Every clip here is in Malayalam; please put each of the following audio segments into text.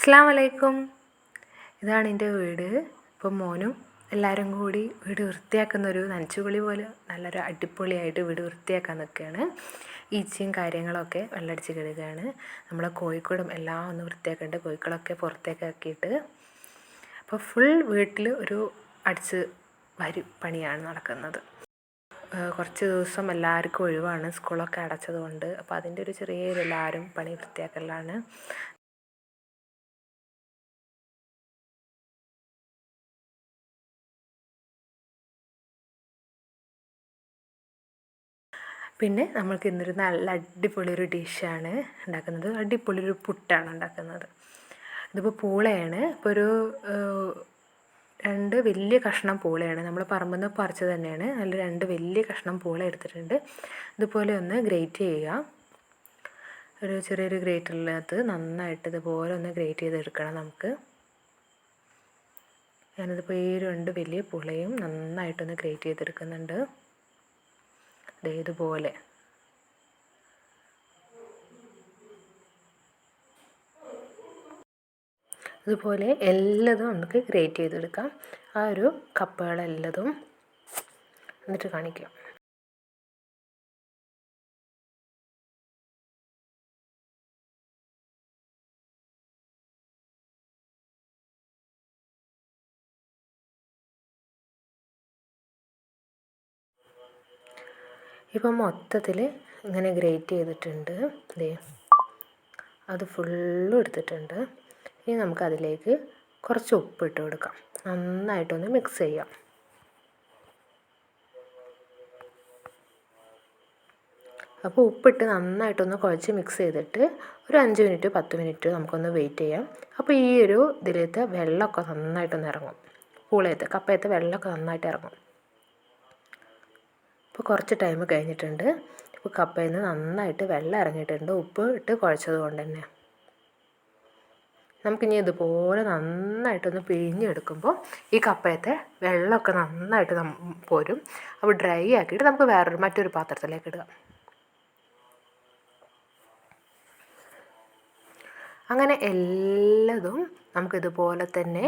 അസ്സലാമു അലൈക്കും. ഇതാണ് എൻ്റെ വീട്. ഇപ്പം മോനും എല്ലാവരും കൂടി വീട് വൃത്തിയാക്കുന്നൊരു നനച്ചുകുളി പോലെ നല്ലൊരു അടിപൊളിയായിട്ട് വീട് വൃത്തിയാക്കാൻ നിൽക്കുകയാണ്. ഈച്ചയും കാര്യങ്ങളൊക്കെ വെള്ളമടിച്ച് കഴുകുകയാണ്. നമ്മളെ കോഴിക്കോടും എല്ലാം ഒന്ന് വൃത്തിയാക്കേണ്ട, കോഴിക്കളൊക്കെ പുറത്തേക്ക് ആക്കിയിട്ട് അപ്പോൾ ഫുൾ വീട്ടിൽ ഒരു അടിച്ച് വാരി പണിയാണ് നടക്കുന്നത്. കുറച്ച് ദിവസം എല്ലാവർക്കും ഒഴിവാണ്, സ്കൂളൊക്കെ അടച്ചതുകൊണ്ട്. അപ്പോൾ അതിൻ്റെ ഒരു ചെറിയൊരു എല്ലാവരും പണി വൃത്തിയാക്കലാണ്. പിന്നെ നമ്മൾക്ക് ഇന്നൊരു നല്ല അടിപൊളിയൊരു ഡിഷാണ് ഉണ്ടാക്കുന്നത്. അടിപൊളിയൊരു പുട്ടാണ് ഉണ്ടാക്കുന്നത്. ഇതിപ്പോൾ പൂളയാണ്. ഇപ്പോൾ ഒരു 2 വലിയ കഷ്ണം പൂളയാണ്. നമ്മൾ പറമ്പിൽ നിന്ന് പറിച്ചത് തന്നെയാണ്. നല്ല 2 വലിയ കഷ്ണം പൂള എടുത്തിട്ടുണ്ട്. ഇതുപോലെ ഒന്ന് ഗ്രേറ്റ് ചെയ്യുക. ഒരു ചെറിയൊരു ഗ്രേറ്ററിനകത്ത് നന്നായിട്ട് ഇതുപോലെ ഒന്ന് ഗ്രേറ്റ് ചെയ്തെടുക്കണം നമുക്ക്. ഞാനിതിപ്പോൾ ഈ 2 വലിയ പൂളയും നന്നായിട്ടൊന്ന് ഗ്രേറ്റ് ചെയ്തെടുക്കുന്നുണ്ട്. ഇതുപോലെ ഇതുപോലെ എല്ലാതും നമുക്ക് ഗ്രേറ്റ് ചെയ്തെടുക്കാം. ആ ഒരു കപ്പകളെല്ലതും എന്നിട്ട് കാണിക്കാം. ഇപ്പം മൊത്തത്തിൽ ഇങ്ങനെ ഗ്രേറ്റ് ചെയ്തിട്ടുണ്ട്. അത് ഫുള്ളും എടുത്തിട്ടുണ്ട്. ഇനി നമുക്കതിലേക്ക് കുറച്ച് ഉപ്പിട്ട് കൊടുക്കാം. നന്നായിട്ടൊന്ന് മിക്സ് ചെയ്യാം. അപ്പോൾ ഉപ്പിട്ട് നന്നായിട്ടൊന്ന് കുഴച്ച് മിക്സ് ചെയ്തിട്ട് ഒരു 5 മിനിറ്റ് 10 മിനിറ്റ് നമുക്കൊന്ന് വെയിറ്റ് ചെയ്യാം. അപ്പോൾ ഈ ഒരു ഇതിലത്തെ വെള്ളമൊക്കെ നന്നായിട്ടൊന്ന് ഇറങ്ങും. പൂളയത്തെ കപ്പയത്തെ വെള്ളമൊക്കെ നന്നായിട്ട് ഇറങ്ങും. ഇപ്പോൾ കുറച്ച് ടൈം കഴിഞ്ഞിട്ടുണ്ട്. ഇപ്പോൾ കപ്പയിൽ നിന്ന് നന്നായിട്ട് വെള്ളം ഇറങ്ങിയിട്ടുണ്ട്, ഉപ്പ് ഇട്ട് കുഴച്ചത് കൊണ്ട് തന്നെ. നമുക്കിനി ഇതുപോലെ നന്നായിട്ടൊന്ന് പിഴിഞ്ഞെടുക്കുമ്പോൾ ഈ കപ്പയത്തെ വെള്ളമൊക്കെ നന്നായിട്ട് പോരും. അപ്പോൾ ഡ്രൈ ആക്കിയിട്ട് നമുക്ക് മറ്റൊരു പാത്രത്തിലേക്ക് ഇടുക. അങ്ങനെ എല്ലാതും നമുക്കിതുപോലെ തന്നെ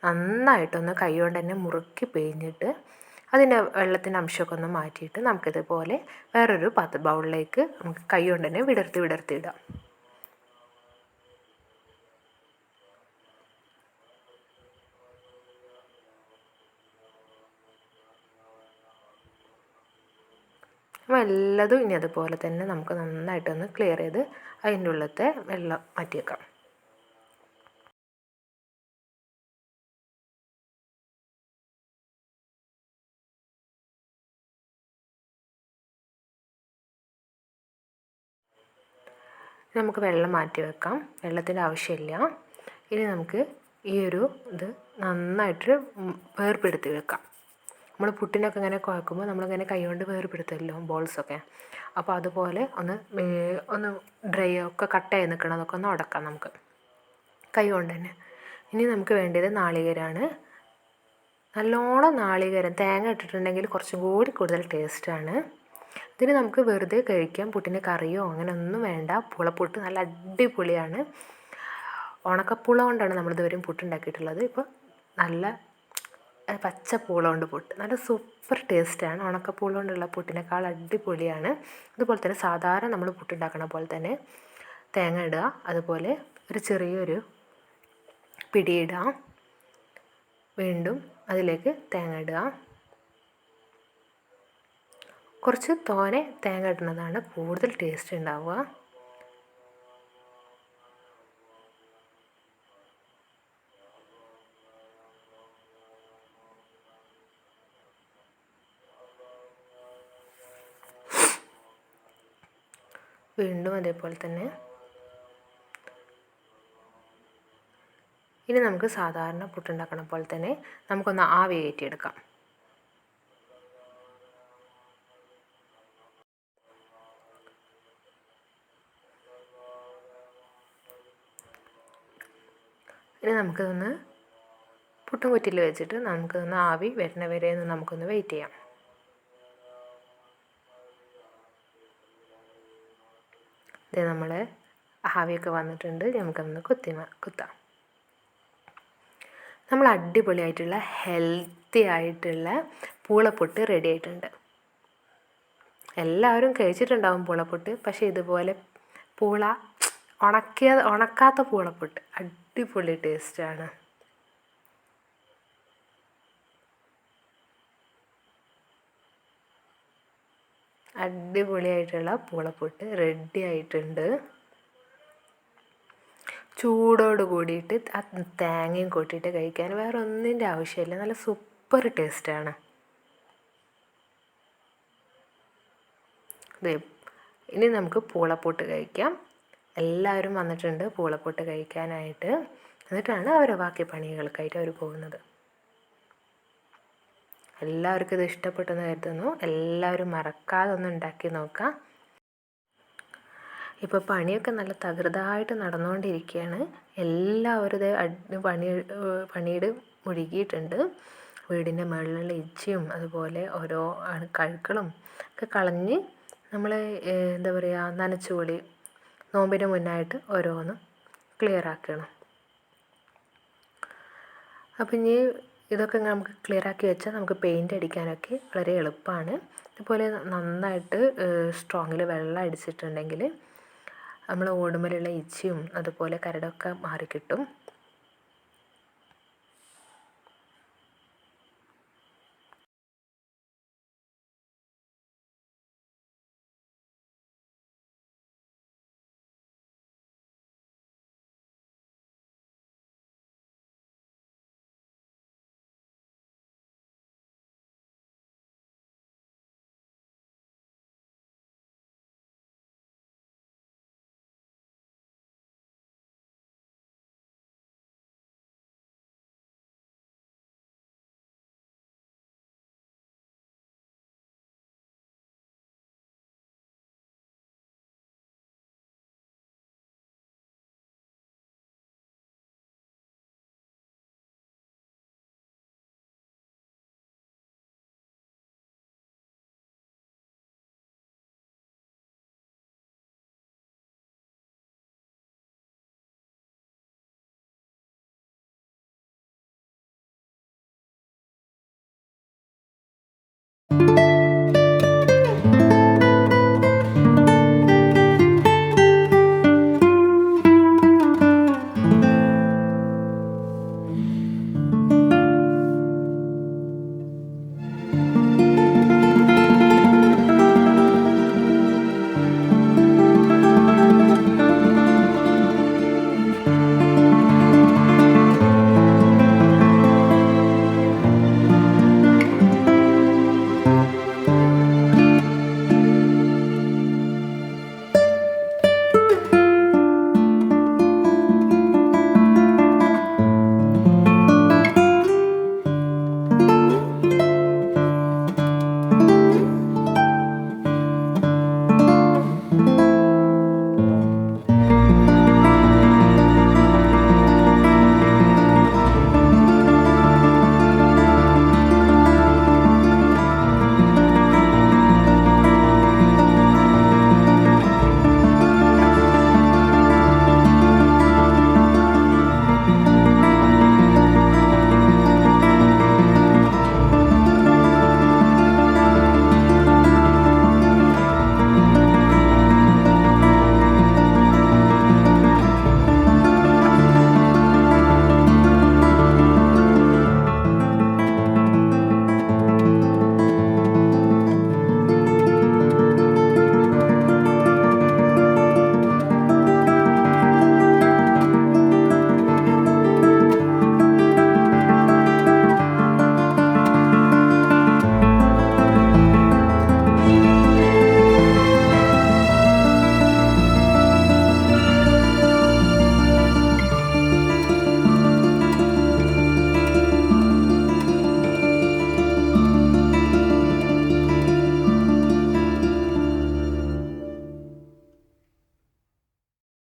നന്നായിട്ടൊന്ന് കൈ കൊണ്ട് തന്നെ മുറുക്കി പിഴിഞ്ഞിട്ട് അതിൻ്റെ വെള്ളത്തിൻ്റെ അംശമൊക്കെ ഒന്ന് മാറ്റിയിട്ട് നമുക്കിതുപോലെ വേറൊരു ബൗളിലേക്ക് നമുക്ക് കൈ കൊണ്ട് തന്നെ വിടർത്തി ഇടാം. അപ്പോൾ എല്ലാതും ഇനി അതുപോലെ തന്നെ നമുക്ക് നന്നായിട്ടൊന്ന് ക്ലിയർ ചെയ്ത് അതിൻ്റെ ഉള്ളിലത്തെ വെള്ളം മാറ്റിയേക്കാം. നമുക്ക് വെള്ളം മാറ്റി വെക്കാം, വെള്ളത്തിൻ്റെ ആവശ്യമില്ല. ഇനി നമുക്ക് ഈ ഒരു ഇത് നന്നായിട്ട് വേർപെടുത്തി വെക്കാം. നമ്മൾ പുട്ടിനൊക്കെ ഇങ്ങനെ കുഴക്കുമ്പോൾ നമ്മളിങ്ങനെ കൈ കൊണ്ട് വേർപെടുത്തുമല്ലോ ബോൾസൊക്കെ. അപ്പോൾ അതുപോലെ ഒന്ന് ഡ്രൈ ഒക്കെ കട്ടായി നിൽക്കണതൊക്കെ ഒന്ന് ഉടക്കാം നമുക്ക് കൈ കൊണ്ട് തന്നെ. ഇനി നമുക്ക് വേണ്ടത് നാളികേരമാണ്. നല്ലോണം നാളികേരം തേങ്ങ ഇട്ടിട്ടുണ്ടെങ്കിൽ കുറച്ചും കൂടി കൂടുതൽ ടേസ്റ്റാണ്. ഇതിന് നമുക്ക് വെറുതെ കഴിക്കാം. പുട്ടിന് കറിയോ അങ്ങനെ ഒന്നും വേണ്ട. പുളപ്പുട്ട് നല്ല അടിപൊളിയാണ്. ഉണക്കപ്പുള കൊണ്ടാണ് നമ്മളിതുവരെയും പുട്ടുണ്ടാക്കിയിട്ടുള്ളത്. ഇപ്പോൾ നല്ല പച്ചപ്പൂള കൊണ്ട് പുട്ട് നല്ല സൂപ്പർ ടേസ്റ്റാണ്. ഉണക്കപ്പൂള കൊണ്ടുള്ള പുട്ടിനേക്കാൾ അടിപൊളിയാണ്. അതുപോലെ തന്നെ സാധാരണ നമ്മൾ പുട്ടുണ്ടാക്കണ പോലെ തന്നെ തേങ്ങ ഇടുക, അതുപോലെ ഒരു ചെറിയൊരു പിടിയിടുക, വീണ്ടും അതിലേക്ക് തേങ്ങ ഇടുക. കുറച്ച് തോനെ തേങ്ങ ഇടുന്നതാണ് കൂടുതൽ ടേസ്റ്റ് ഉണ്ടാവുക. വീണ്ടും അതേപോലെ തന്നെ. ഇനി നമുക്ക് സാധാരണ പുട്ടുണ്ടാക്കണ പോലെ തന്നെ നമുക്കൊന്ന് ആവി കയറ്റിയെടുക്കാം. ഇനി നമുക്കിതൊന്ന് പുട്ടും കുറ്റിയിൽ വെച്ചിട്ട് നമുക്കിതൊന്ന് ആവി വരുന്ന വരെ നമുക്കൊന്ന് വെയിറ്റ് ചെയ്യാം. ഇത് നമ്മൾ ആവിയൊക്കെ വന്നിട്ടുണ്ട്. നമുക്കൊന്ന് കുത്താം. നമ്മൾ അടിപൊളിയായിട്ടുള്ള ഹെൽത്തി ആയിട്ടുള്ള പൂളപ്പുട്ട് റെഡി ആയിട്ടുണ്ട്. എല്ലാവരും കഴിച്ചിട്ടുണ്ടാവും പൂളപ്പുട്ട്. പക്ഷേ ഇതുപോലെ പൂള ഉണക്കാത്ത പൂളപ്പുട്ട് അടിപൊളി ടേസ്റ്റാണ്. അടിപൊളിയായിട്ടുള്ള പൂളപ്പുട്ട് റെഡി ആയിട്ടുണ്ട്. ചൂടോട് കൂടിയിട്ട് ആ തേങ്ങയും കൂട്ടിയിട്ട് കഴിക്കാൻ വേറെ ഒന്നിൻ്റെ ആവശ്യമില്ല. നല്ല സൂപ്പർ ടേസ്റ്റാണ്. ഇനി നമുക്ക് പൂളപ്പുട്ട് കഴിക്കാം. എല്ലാവരും വന്നിട്ടുണ്ട് പൂളപ്പുട്ട് കഴിക്കാനായിട്ട്. എന്നിട്ടാണ് അവരെ ബാക്കി പണികൾക്കായിട്ട് അവർ പോകുന്നത്. എല്ലാവർക്കും ഇത് ഇഷ്ടപ്പെട്ടെന്ന് കരുതുന്നു. എല്ലാവരും മറക്കാതെ ഒന്ന് ഉണ്ടാക്കി നോക്കാം. ഇപ്പോൾ പണിയൊക്കെ നല്ല തകൃതായിട്ട് നടന്നുകൊണ്ടിരിക്കുകയാണ്. എല്ലാവരും പണിയുടെ മുഴുകിയിട്ടുണ്ട്. വീടിൻ്റെ മുകളിലുള്ള ഇച്ചിയും അതുപോലെ ഓരോ അഴുക്കളും ഒക്കെ കളഞ്ഞ് നമ്മൾ എന്താ പറയുക, നനച്ചുപൊളി നോമ്പിന് മുന്നായിട്ട് ഓരോന്നും ക്ലിയർ ആക്കണം. അപ്പം ഇനി ഇതൊക്കെ നമുക്ക് ക്ലിയർ ആക്കി വെച്ചാൽ നമുക്ക് പെയിൻ്റ് അടിക്കാനൊക്കെ വളരെ എളുപ്പമാണ്. ഇതുപോലെ നന്നായിട്ട് സ്ട്രോങ്ങിൽ വെള്ളം അടിച്ചിട്ടുണ്ടെങ്കിൽ നമ്മൾ ഓടുമലുള്ള ഇച്ചിയും അതുപോലെ കരടൊക്കെ മാറിക്കിട്ടും.